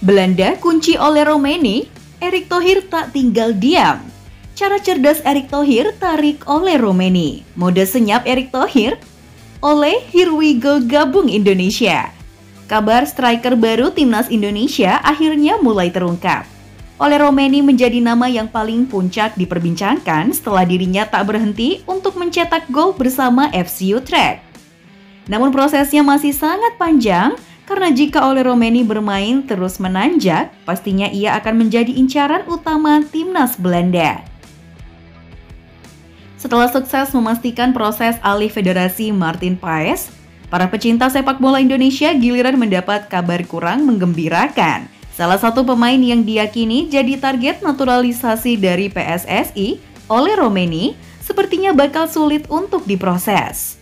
Belanda kunci oleh Romeni, Erick Thohir tak tinggal diam. Cara cerdas Erick Thohir tarik oleh Romeni. Mode senyap Erick Thohir oleh Here We Go gabung Indonesia. Kabar striker baru Timnas Indonesia akhirnya mulai terungkap. Ole Romeni menjadi nama yang paling puncak diperbincangkan setelah dirinya tak berhenti untuk mencetak gol bersama FC Utrecht. Namun prosesnya masih sangat panjang karena jika Ole Romeni bermain terus menanjak, pastinya ia akan menjadi incaran utama Timnas Belanda. Setelah sukses memastikan proses alih federasi Martin Paes, para pecinta sepak bola Indonesia giliran mendapat kabar kurang menggembirakan. Salah satu pemain yang diyakini jadi target naturalisasi dari PSSI, Ole Romeni, sepertinya bakal sulit untuk diproses.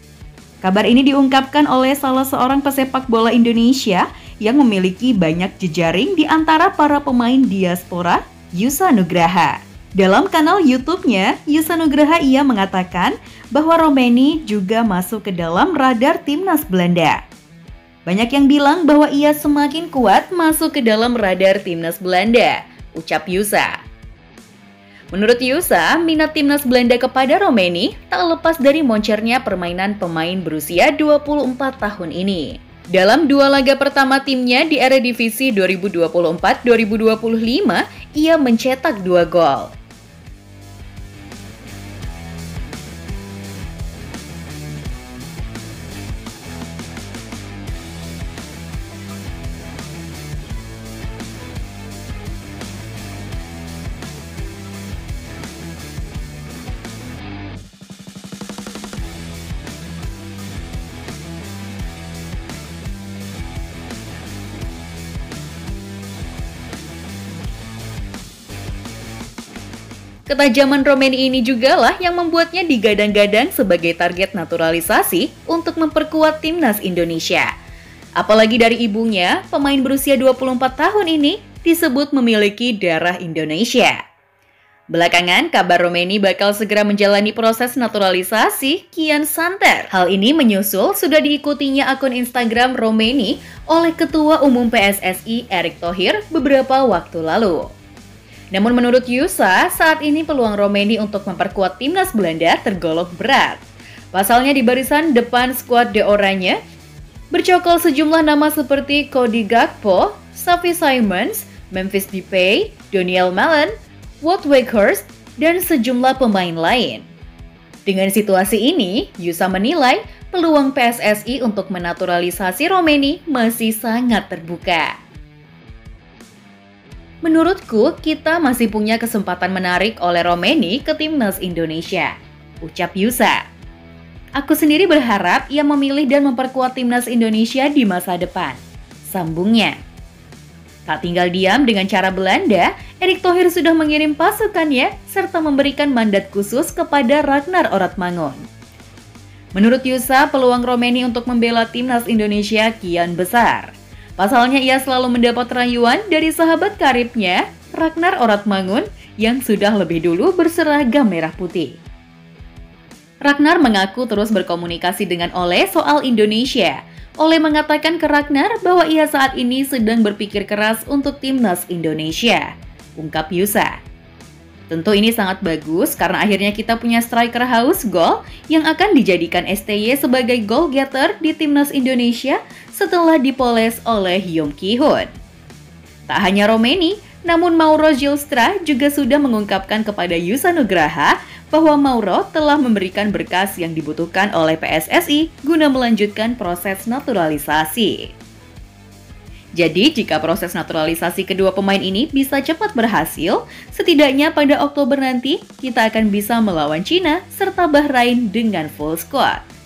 Kabar ini diungkapkan oleh salah seorang pesepak bola Indonesia yang memiliki banyak jejaring di antara para pemain diaspora, Yusa Nugraha. Dalam kanal YouTube-nya, Yusa Nugraha ia mengatakan bahwa Romeni juga masuk ke dalam radar Timnas Belanda. Banyak yang bilang bahwa ia semakin kuat masuk ke dalam radar Timnas Belanda, ucap Yusa. Menurut Yusa, minat Timnas Belanda kepada Romeni tak lepas dari moncernya permainan pemain berusia 24 tahun ini. Dalam dua laga pertama timnya di Eredivisie 2024-2025, ia mencetak 2 gol. Ketajaman Romeni ini jugalah yang membuatnya digadang-gadang sebagai target naturalisasi untuk memperkuat Timnas Indonesia. Apalagi dari ibunya, pemain berusia 24 tahun ini disebut memiliki darah Indonesia. Belakangan, kabar Romeni bakal segera menjalani proses naturalisasi kian santer. Hal ini menyusul sudah diikutinya akun Instagram Romeni oleh Ketua Umum PSSI Erick Thohir beberapa waktu lalu. Namun menurut Yusa, saat ini peluang Romeni untuk memperkuat Timnas Belanda tergolong berat. Pasalnya di barisan depan skuad De Oranje, bercokol sejumlah nama seperti Cody Gakpo, Xavi Simons, Memphis Depay, Daniel Malen, Wout Weghorst, dan sejumlah pemain lain. Dengan situasi ini, Yusa menilai peluang PSSI untuk menaturalisasi Romeni masih sangat terbuka. Menurutku, kita masih punya kesempatan menarik Ole Romeni ke Timnas Indonesia, ucap Yusa. Aku sendiri berharap ia memilih dan memperkuat Timnas Indonesia di masa depan, sambungnya. Tak tinggal diam dengan cara Belanda, Erick Thohir sudah mengirim pasukannya serta memberikan mandat khusus kepada Ragnar Oratmangun. Menurut Yusa, peluang Romeni untuk membela Timnas Indonesia kian besar. Pasalnya ia selalu mendapat rayuan dari sahabat karibnya, Ragnar Oratmangun, yang sudah lebih dulu berseragam merah putih. Ragnar mengaku terus berkomunikasi dengan Ole soal Indonesia. Ole mengatakan ke Ragnar bahwa ia saat ini sedang berpikir keras untuk Timnas Indonesia, ungkap Yusa. Tentu ini sangat bagus karena akhirnya kita punya striker haus gol yang akan dijadikan STY sebagai goal getter di Timnas Indonesia setelah dipoles oleh Yom Ki-hoon. Tak hanya Romeni, namun Mauro Gilstra juga sudah mengungkapkan kepada Yusa Nugraha bahwa Mauro telah memberikan berkas yang dibutuhkan oleh PSSI guna melanjutkan proses naturalisasi. Jadi, jika proses naturalisasi kedua pemain ini bisa cepat berhasil, setidaknya pada Oktober nanti kita akan bisa melawan Cina serta Bahrain dengan full squad.